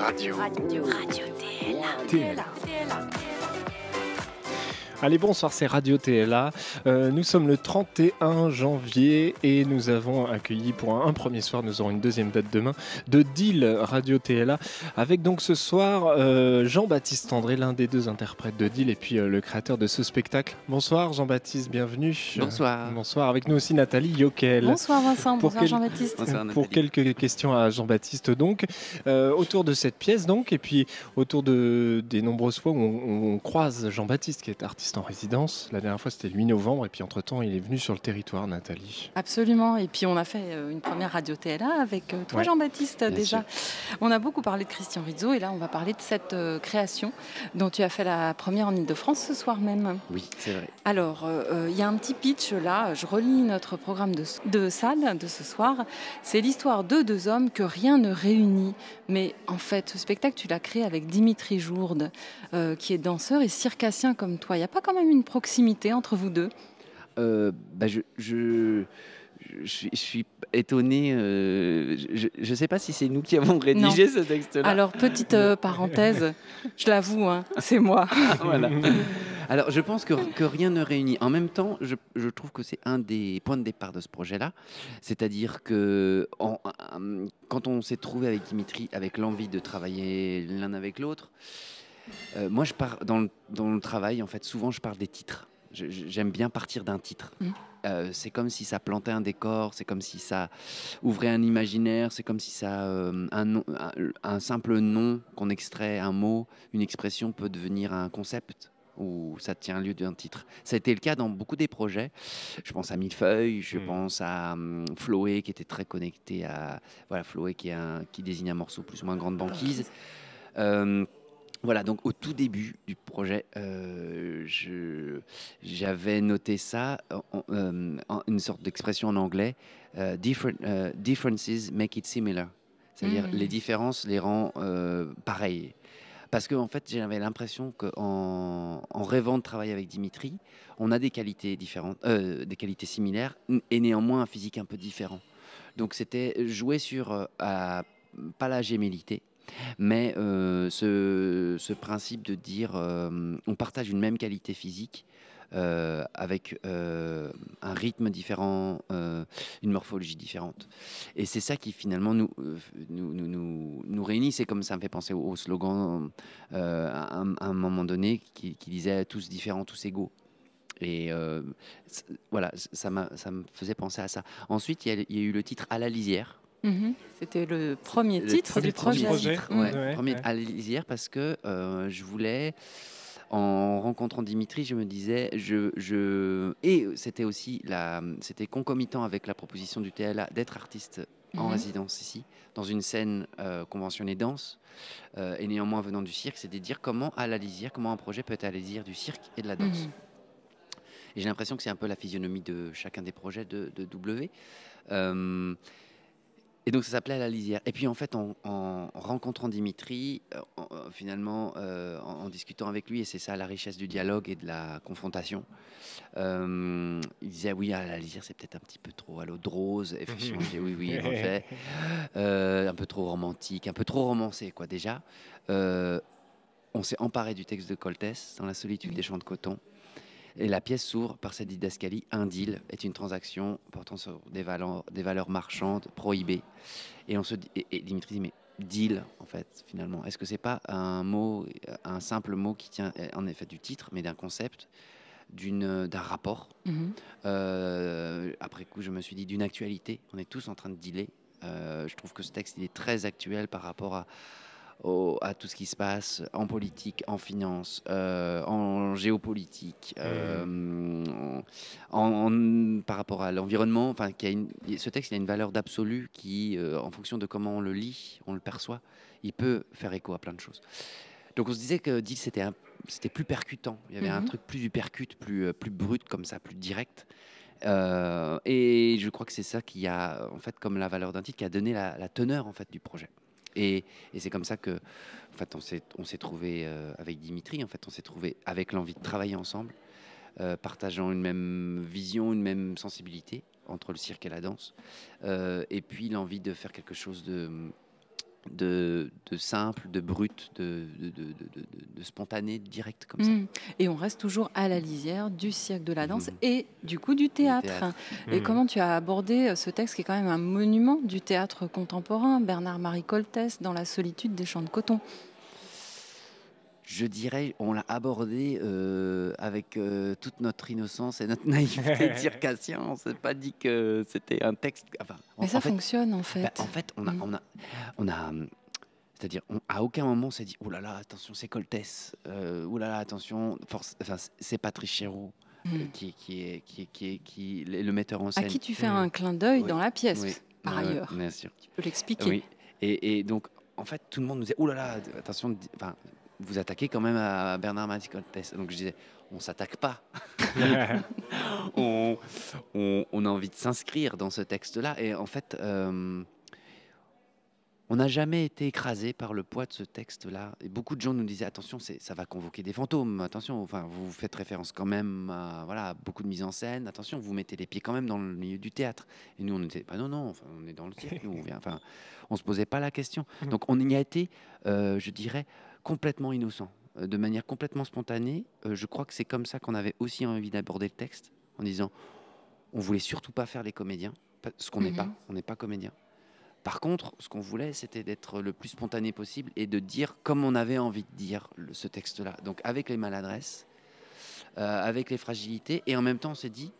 Radio TLA. Allez, bonsoir, c'est Radio TLA. Nous sommes le 31 janvier et nous avons accueilli pour un premier soir, nous aurons une deuxième date demain, de Deal Radio TLA, avec donc ce soir Jean-Baptiste André, l'un des deux interprètes de Deal et puis le créateur de ce spectacle. Bonsoir Jean-Baptiste, bienvenue. Bonsoir. Bonsoir, avec nous aussi Nathalie Yokel. Bonsoir Vincent, bonsoir Jean-Baptiste. Bonsoir, Pour quelques questions à Jean-Baptiste donc, autour de cette pièce donc, et puis autour des nombreuses fois où on croise Jean-Baptiste qui est artiste en résidence. La dernière fois c'était le 8 novembre et puis entre-temps il est venu sur le territoire, Nathalie. Absolument, et puis on a fait une première Radio TLA avec toi Jean-Baptiste déjà. Sûr. On a beaucoup parlé de Christian Rizzo et là on va parler de cette création dont tu as fait la première en Ile-de-France ce soir même. Oui, c'est vrai. Alors, il y a un petit pitch là, je relis notre programme de salle de ce soir. C'est l'histoire de deux hommes que rien ne réunit. Mais en fait, ce spectacle, tu l'as créé avec Dimitri Jourde, qui est danseur et circassien comme toi. Il n'y a pas quand même une proximité entre vous deux ? Je suis étonné. Je ne sais pas si c'est nous qui avons rédigé ce texte-là. Alors, petite parenthèse, je l'avoue, hein, c'est moi. Voilà. Alors, je pense que rien ne réunit. En même temps, je trouve que c'est un des points de départ de ce projet-là. C'est-à-dire que quand on s'est trouvé avec Dimitri, avec l'envie de travailler l'un avec l'autre, moi, je pars dans le travail, en fait, souvent, je parle des titres. J'aime bien partir d'un titre. C'est comme si ça plantait un décor, c'est comme si ça ouvrait un imaginaire, c'est comme si ça, un simple nom qu'on extrait, un mot, une expression peut devenir un concept où ça tient lieu d'un titre. Ça a été le cas dans beaucoup des projets. Je pense à Millefeuille, je pense à Floé qui était très connecté à... Voilà, Floé qui désigne un morceau plus ou moins grande banquise. Voilà, donc au tout début du projet, j'avais noté ça, une sorte d'expression en anglais, differences make it similar. C'est-à-dire les différences les rend pareilles. Parce qu'en fait, j'avais l'impression qu'en rêvant de travailler avec Dimitri, on a des qualités différentes, des qualités similaires, et néanmoins un physique un peu différent. Donc c'était jouer sur, pas la gémellité, mais ce principe de dire on partage une même qualité physique avec un rythme différent, une morphologie différente. Et c'est ça qui finalement nous réunit. C'est comme ça me fait penser au slogan à un moment donné qui disait tous différents, tous égaux. Et voilà, ça me faisait penser à ça. Ensuite, il y a eu le titre À la lisière. C'était le premier titre du projet. Premier À la lisière, parce que je voulais, en rencontrant Dimitri, je me disais, et c'était concomitant avec la proposition du TLA d'être artiste en résidence ici, dans une scène conventionnée danse, et néanmoins venant du cirque, c'est de dire comment un projet peut être à la lisière du cirque et de la danse. Et j'ai l'impression que c'est un peu la physionomie de chacun des projets de W. Et donc ça s'appelait À la lisière. Et puis en fait, en rencontrant Dimitri, finalement, en discutant avec lui, et c'est ça la richesse du dialogue et de la confrontation, il disait oui, À la lisière, c'est peut-être un petit peu trop à l'eau de rose. Effectivement, je dis oui, en fait, un peu trop romantique, un peu trop romancé, quoi, déjà. On s'est emparé du texte de Coltès, Dans la solitude des champs de coton. Et la pièce s'ouvre par cette didascalie. Un deal est une transaction portant sur des valeurs marchandes prohibées. Et Dimitri dit, mais deal, en fait, finalement, est-ce que c'est pas un simple mot qui tient en effet du titre, mais d'un concept, d'un rapport. Après coup, je me suis dit d'une actualité. On est tous en train de dealer. Je trouve que ce texte, il est très actuel par rapport à tout ce qui se passe en politique, en finance, en géopolitique, par rapport à l'environnement. Enfin, ce texte, il a une valeur d'absolu qui, en fonction de comment on le lit, on le perçoit, il peut faire écho à plein de choses. Donc on se disait que Deal, c'était plus percutant. Il y avait un truc plus du percute, plus brut comme ça, plus direct. Et je crois que c'est ça qui a, en fait, comme la valeur d'un titre, qui a donné la teneur en fait du projet. Et c'est comme ça que, en fait, on s'est trouvé avec Dimitri. En fait, on s'est trouvé avec l'envie de travailler ensemble, partageant une même vision, une même sensibilité entre le cirque et la danse, et puis l'envie de faire quelque chose de simple, de brut, de spontané, de direct comme ça. Et on reste toujours à la lisière du cirque, de la danse Mhm. et du coup du théâtre. théâtre. Et comment tu as abordé ce texte qui est quand même un monument du théâtre contemporain, Bernard-Marie Coltès, dans La solitude des champs de coton? Je dirais, on l'a abordé avec toute notre innocence et notre naïveté de circassien. On s'est pas dit que c'était un texte. Enfin, Mais ça fait, fonctionne en fait. en fait, on a c'est-à-dire, à aucun moment on s'est dit, oh là là, attention, c'est Coltès. Oh là là, attention, enfin, c'est Patrice Chéreau qui est le metteur en À scène. qui tu fais un clin d'œil Oui. dans la pièce, Oui. par Ouais, ailleurs. bien sûr. Tu peux l'expliquer. Oui. Et donc, en fait, tout le monde nous disait, oh là là, attention, enfin, vous attaquez quand même à Bernard-Marie Coltès. Donc je disais, on s'attaque pas. on a envie de s'inscrire dans ce texte-là. Et en fait, on n'a jamais été écrasé par le poids de ce texte-là. Et beaucoup de gens nous disaient, attention, ça va convoquer des fantômes. Attention, enfin, vous faites référence quand même à voilà, beaucoup de mise en scène. Attention, vous mettez les pieds quand même dans le milieu du théâtre. Et nous, on était, bah non, enfin, on est dans le cirque. Nous, on se posait pas la question. Donc, on y a été, je dirais, complètement innocent, de manière complètement spontanée. Je crois que c'est comme ça qu'on avait aussi envie d'aborder le texte, en disant, on voulait surtout pas faire les comédiens, ce qu'on n'est pas. On n'est pas comédien. Par contre, ce qu'on voulait, c'était d'être le plus spontané possible et de dire comme on avait envie de dire ce texte-là. Donc avec les maladresses, avec les fragilités, et en même temps, on s'est dit,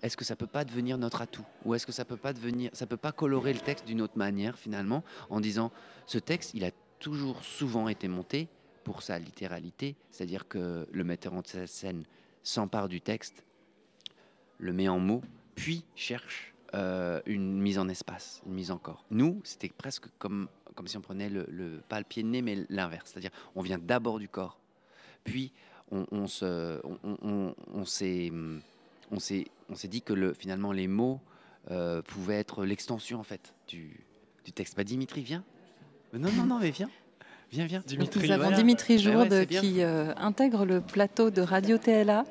est-ce que ça peut pas devenir notre atout, ou est-ce que ça peut pas colorer le texte d'une autre manière finalement, en disant, ce texte, il a toujours souvent été monté pour sa littéralité, c'est-à-dire que le metteur en scène s'empare du texte, le met en mots, puis cherche une mise en espace, une mise en corps. Nous, c'était presque comme si on prenait pas le pied de nez, mais l'inverse. C'est-à-dire, on vient d'abord du corps, puis on s'est dit que finalement les mots pouvaient être l'extension en fait du texte. Bah, Dimitri, viens. Non, mais viens. Viens. Dimitri, nous avons Dimitri Jourde qui intègre le plateau de Radio TLA.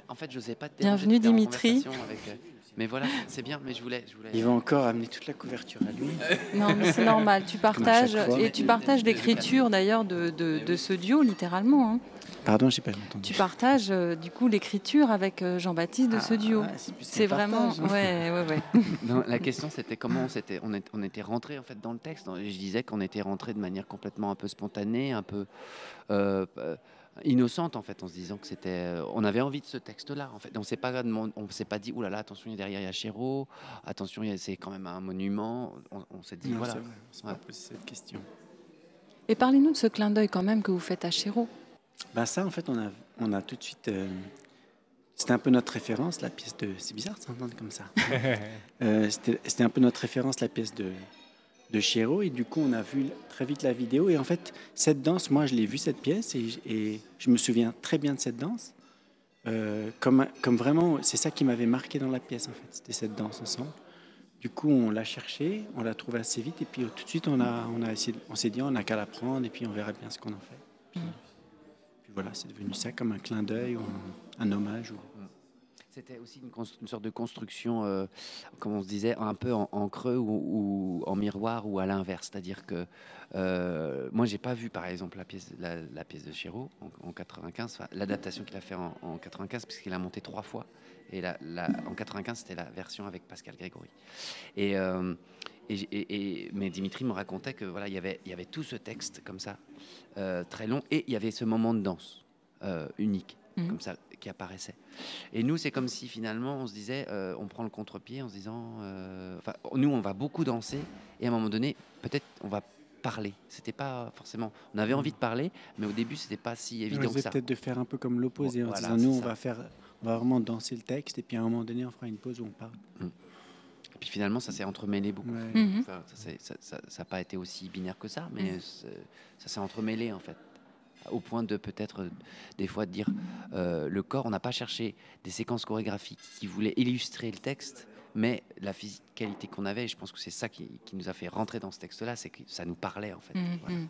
En fait, je sais pas. Bienvenue Dimitri. Mais voilà, c'est bien, mais je voulais... Il va encore amener toute la couverture à lui. Non, mais c'est normal, tu partages, et tu partages l'écriture d'ailleurs de ce duo, littéralement. Hein. Pardon, j'ai pas entendu. Tu partages du coup l'écriture avec Jean-Baptiste de ce duo. C'est vraiment... Ouais. Non, la question, c'était comment on était rentré en fait dans le texte. Je disais qu'on était rentré de manière complètement un peu spontanée, un peu... innocente en fait, en se disant que on avait envie de ce texte-là en fait. On s'est pas dit oulala, attention, derrière il y a Chéreau, attention, c'est quand même un monument. On s'est dit voilà. On s'est pas posé cette question. Et parlez-nous de ce clin d'œil quand même que vous faites à Chéreau. Ben ça, en fait, on a tout de suite. C'était un peu notre référence, la pièce de. C'est bizarre de s'entendre comme ça. C'était un peu notre référence, la pièce de Chéreau, et du coup on a vu très vite la vidéo, et en fait cette danse, moi je l'ai vue cette pièce, et je me souviens très bien de cette danse, comme vraiment, c'est ça qui m'avait marqué dans la pièce en fait, c'était cette danse ensemble. Du coup on l'a cherchée, on l'a trouvée assez vite, et puis tout de suite on s'est dit on n'a qu'à la prendre, et puis on verra bien ce qu'on en fait. Puis voilà, c'est devenu ça, comme un clin d'œil ou un hommage. C'était aussi une sorte de construction, comme on se disait, un peu en creux ou en miroir ou à l'inverse. C'est-à-dire que moi, j'ai pas vu, par exemple, la pièce de Chéreau en 95, l'adaptation qu'il a fait en 95, puisqu'il a monté 3 fois. Et en 95, c'était la version avec Pascal Grégory. Mais Dimitri me racontait que voilà, il y avait tout ce texte comme ça, très long, et il y avait ce moment de danse unique, comme ça, qui apparaissait. Et nous, c'est comme si finalement, on se disait, on prend le contre-pied en se disant, nous, on va beaucoup danser, et à un moment donné, peut-être, on va parler. C'était pas forcément. On avait envie de parler, mais au début, c'était pas si évident que ça. Peut-être de faire un peu comme l'opposé, en disant, nous, on va vraiment danser le texte, et puis à un moment donné, on fera une pause où on parle. Et puis finalement, ça s'est entremêlé beaucoup. Ouais. Ça n'a pas été aussi binaire que ça, mais ça s'est entremêlé en fait. Au point de peut-être des fois de dire le corps, on n'a pas cherché des séquences chorégraphiques qui voulaient illustrer le texte, mais la physicalité qu'on avait, et je pense que c'est ça qui nous a fait rentrer dans ce texte-là, c'est que ça nous parlait en fait. Voilà.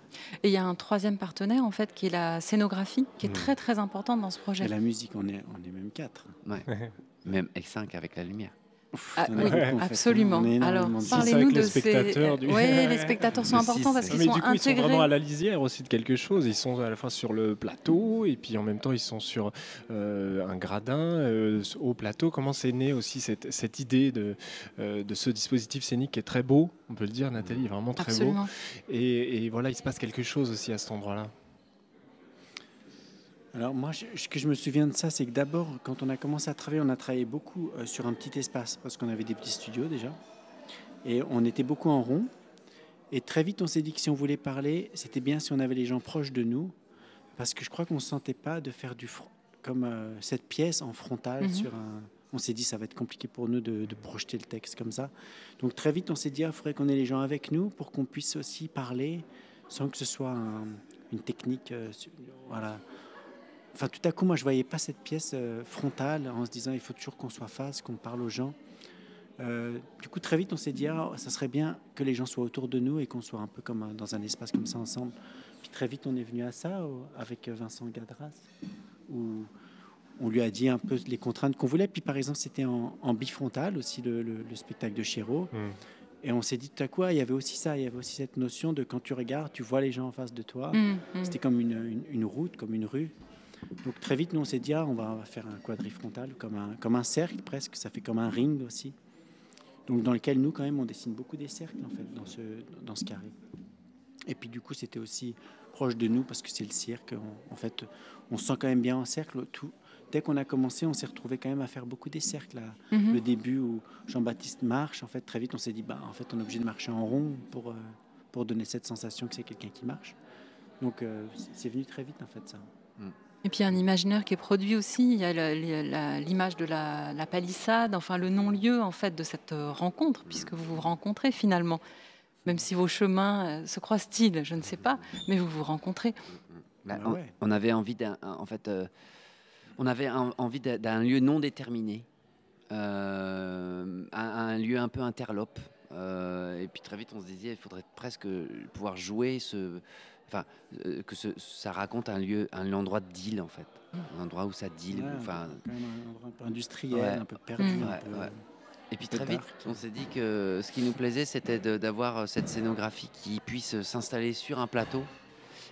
Et il y a un troisième partenaire en fait qui est la scénographie, qui est très très importante dans ce projet. Et la musique, on est même 4. Ouais. Même L5 avec la lumière. Ah, il y en a oui, beaucoup, en fait, hein. absolument. On est Alors, énormément de gens. parlez-nous avec de les ces... spectateurs Oui, les spectateurs sont Le importants six, parce c'est- qu'ils Mais sont du coup, ils sont vraiment intégrés. à la lisière aussi de quelque chose. Ils sont à la fois sur le plateau et puis en même temps, ils sont sur un gradin au plateau. Comment c'est né aussi cette idée de ce dispositif scénique qui est très beau, on peut le dire, Nathalie, est vraiment très beau. Absolument. Et voilà, il se passe quelque chose aussi à cet endroit-là. Alors moi, ce que je me souviens de ça, c'est que d'abord, quand on a commencé à travailler, on a travaillé beaucoup sur un petit espace parce qu'on avait des petits studios déjà. Et on était beaucoup en rond. Et très vite, on s'est dit que si on voulait parler, c'était bien si on avait les gens proches de nous. Parce que je crois qu'on ne se sentait pas de faire comme cette pièce en frontal Mhm. sur un... On s'est dit ça va être compliqué pour nous de projeter le texte comme ça. Donc très vite, on s'est dit il faudrait qu'on ait les gens avec nous pour qu'on puisse aussi parler sans que ce soit une technique. Voilà. Enfin, tout à coup, moi, je voyais pas cette pièce frontale en se disant il faut toujours qu'on soit face, qu'on parle aux gens. Du coup, très vite, on s'est dit ça serait bien que les gens soient autour de nous et qu'on soit un peu comme dans un espace comme ça ensemble. Puis très vite, on est venu à ça avec Vincent Gadras, où on lui a dit un peu les contraintes qu'on voulait. Puis par exemple, c'était en bifrontal aussi le spectacle de Chéreau. Et on s'est dit tout à coup, il y avait aussi ça, il y avait aussi cette notion de quand tu regardes, tu vois les gens en face de toi. C'était comme une route, comme une rue. Donc très vite, nous, on s'est dit, on va faire un quadrifrontal, comme un cercle presque, ça fait comme un ring aussi. Donc dans lequel nous, quand même, on dessine beaucoup des cercles, en fait, dans ce carré. Et puis du coup, c'était aussi proche de nous, parce que c'est le cirque. En fait, on se sent quand même bien en cercle. Dès qu'on a commencé, on s'est retrouvé quand même à faire beaucoup des cercles. Le début où Jean-Baptiste marche, en fait, très vite, on s'est dit, en fait, on est obligé de marcher en rond pour donner cette sensation que c'est quelqu'un qui marche. Donc c'est venu très vite, en fait, ça. Et puis un imaginaire qui est produit aussi. Il y a l'image de la palissade, enfin le non-lieu en fait de cette rencontre, puisque vous vous rencontrez finalement. Même si vos chemins se croisent-ils, je ne sais pas, mais vous vous rencontrez. Ouais. On avait envie envie d'un lieu non déterminé, un lieu un peu interlope. Et puis très vite, on se disait, il faudrait presque pouvoir jouer ça raconte un endroit de deal en fait, un endroit où ça deal. Ouais, Enfin, quand même un endroit un peu industriel, Ouais. un peu perdu. Ouais, un peu, ouais. Et puis un peu très vite, dark. on s'est dit que ce qui nous plaisait, c'était d'avoir cette scénographie qui puisse s'installer sur un plateau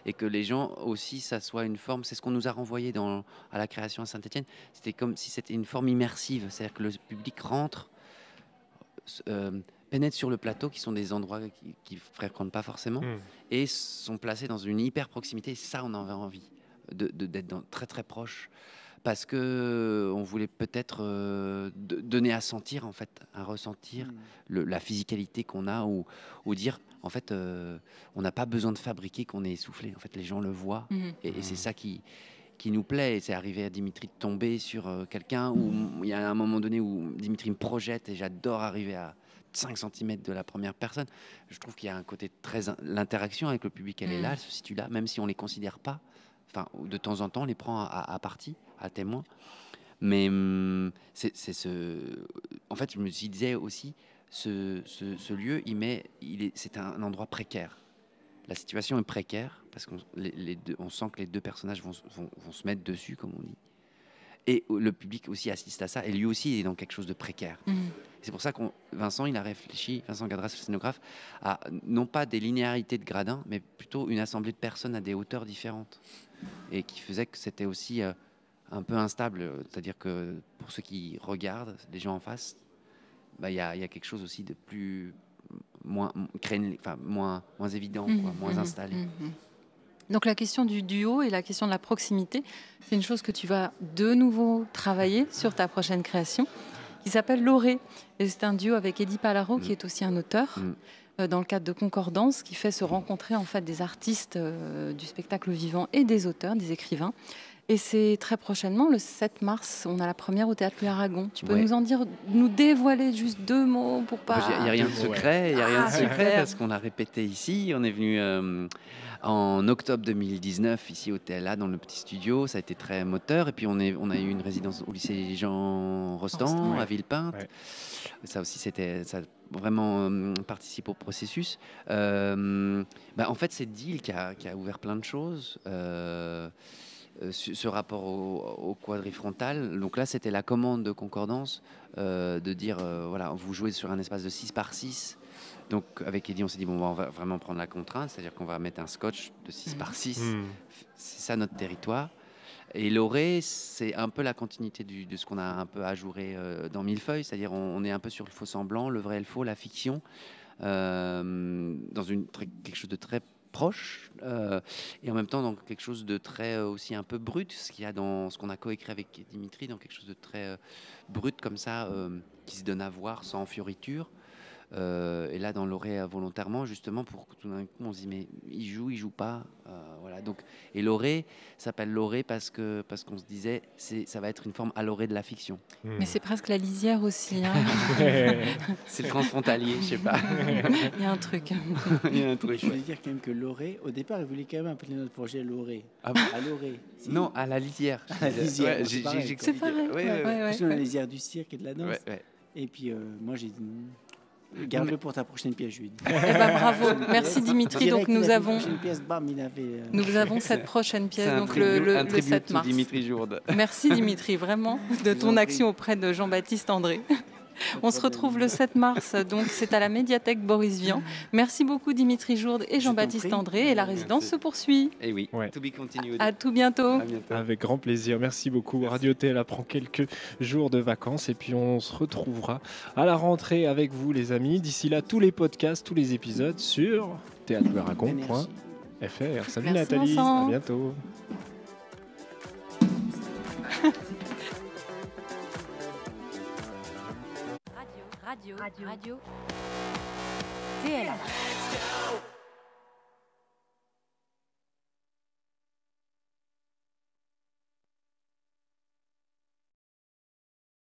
et que les gens aussi, ça soit une forme. C'est ce qu'on nous a renvoyé à la création à Saint-Étienne. C'était comme si c'était une forme immersive, c'est-à-dire que le public rentre, pénètre sur le plateau, qui sont des endroits qui ne fréquentent pas forcément, et sont placés dans une hyper proximité. Et ça, on avait envie d'être très très proche. Parce que on voulait peut-être donner à sentir, en fait, à ressentir la physicalité qu'on a, ou dire, en fait, on n'a pas besoin de fabriquer qu'on est essoufflé. En fait, les gens le voient, et c'est ça qui nous plaît. Et c'est arrivé à Dimitri de tomber sur quelqu'un où il y a un moment donné où Dimitri me projette, et j'adore arriver à 5 cm de la première personne. Je trouve qu'il y a un côté l'interaction avec le public, elle est là, elle se situe là, même si on les considère pas. Enfin, de temps en temps, on les prend à partie, à témoin. Mais en fait, je me disais aussi, ce lieu, c'est un endroit précaire. La situation est précaire parce on sent que les deux personnages vont se mettre dessus, comme on dit. Et le public aussi assiste à ça, et lui aussi est dans quelque chose de précaire. C'est pour ça que Vincent, il a réfléchi, Vincent Gadras, le scénographe, à non pas des linéarités de gradins, mais plutôt une assemblée de personnes à des hauteurs différentes, et qui faisait que c'était aussi un peu instable. C'est-à-dire que pour ceux qui regardent, les gens en face, il y a quelque chose aussi de moins évident, moins installé. Donc la question du duo et la question de la proximité, c'est une chose que tu vas de nouveau travailler sur ta prochaine création, qui s'appelle Loré. Et c'est un duo avec Eddie Palaro, qui est aussi un auteur, dans le cadre de Concordance, qui fait se rencontrer en fait des artistes du spectacle vivant et des auteurs, des écrivains. Et c'est très prochainement, le 7 mars, on a la première au Théâtre Louis Aragon. Tu peux nous dévoiler juste 2 mots pour pas... Il n'y a rien de secret, super. parce qu'on a répété ici. On est venu en octobre 2019 ici au TLA, dans le petit studio. Ça a été très moteur. Et puis on a eu une résidence au lycée Jean Rostand, à Villepinte. Ouais. Ça aussi, ça a vraiment participé au processus. En fait, c'est Deal qui a ouvert plein de choses. ce rapport au quadrifrontal. Donc là, c'était la commande de concordance de dire, voilà, vous jouez sur un espace de 6 par 6. Donc avec Eddie, on s'est dit, bon, on va vraiment prendre la contrainte, c'est-à-dire qu'on va mettre un scotch de 6 par 6. C'est ça notre territoire. Et l'oré, c'est un peu la continuité de ce qu'on a un peu ajouré dans Millefeuille, c'est-à-dire on est un peu sur le faux semblant, le vrai et le faux, la fiction, dans quelque chose de très proche, et en même temps dans quelque chose de très aussi un peu brut, ce qu'il y a dans ce qu'on a coécrit avec Dimitri, dans quelque chose de très brut comme ça, qui se donne à voir sans fioriture. Et là, dans l'oré, volontairement, justement, pour que tout d'un coup, on se dit, mais il joue pas. Voilà. Donc, et l'oré s'appelle l'oré parce qu'on se disait, ça va être une forme à l'oré de la fiction. Mais c'est presque la lisière aussi. Hein. C'est le transfrontalier, je sais pas. Il y a un truc. Il y a un truc. Je voulais dire quand même que l'oré, au départ, il voulait quand même appeler notre projet l'oré. Ah bon À l'oré. Si. Non, à la lisière. À la lisière, Ouais, c'est pareil. C'est pareil. Ouais. Parce qu'on a la lisière du cirque et de la danse. Ouais. Et puis, moi, j'ai dit, garde-le pour ta prochaine pièce, je lui ai dit. Eh ben, bravo. Merci Dimitri. Donc nous avons Pièce, bam, il avait, nous avons cette prochaine pièce, C'est donc le 7 mars. Dimitri Jourde. Merci Dimitri, vraiment, de ton action auprès de Jean-Baptiste André. On se retrouve le 7 mars, donc c'est à la médiathèque Boris Vian. Merci beaucoup Dimitri Jourde et Jean-Baptiste André, et la résidence se poursuit. Et oui, Ouais. to be continued. À tout bientôt. À bientôt. Avec grand plaisir, merci beaucoup. Radio TLA prend quelques jours de vacances et puis on se retrouvera à la rentrée avec vous les amis. D'ici là, tous les podcasts, tous les épisodes sur théâtreverracon.fr. Salut Merci, Nathalie, Vincent. à bientôt. Radio. TLA.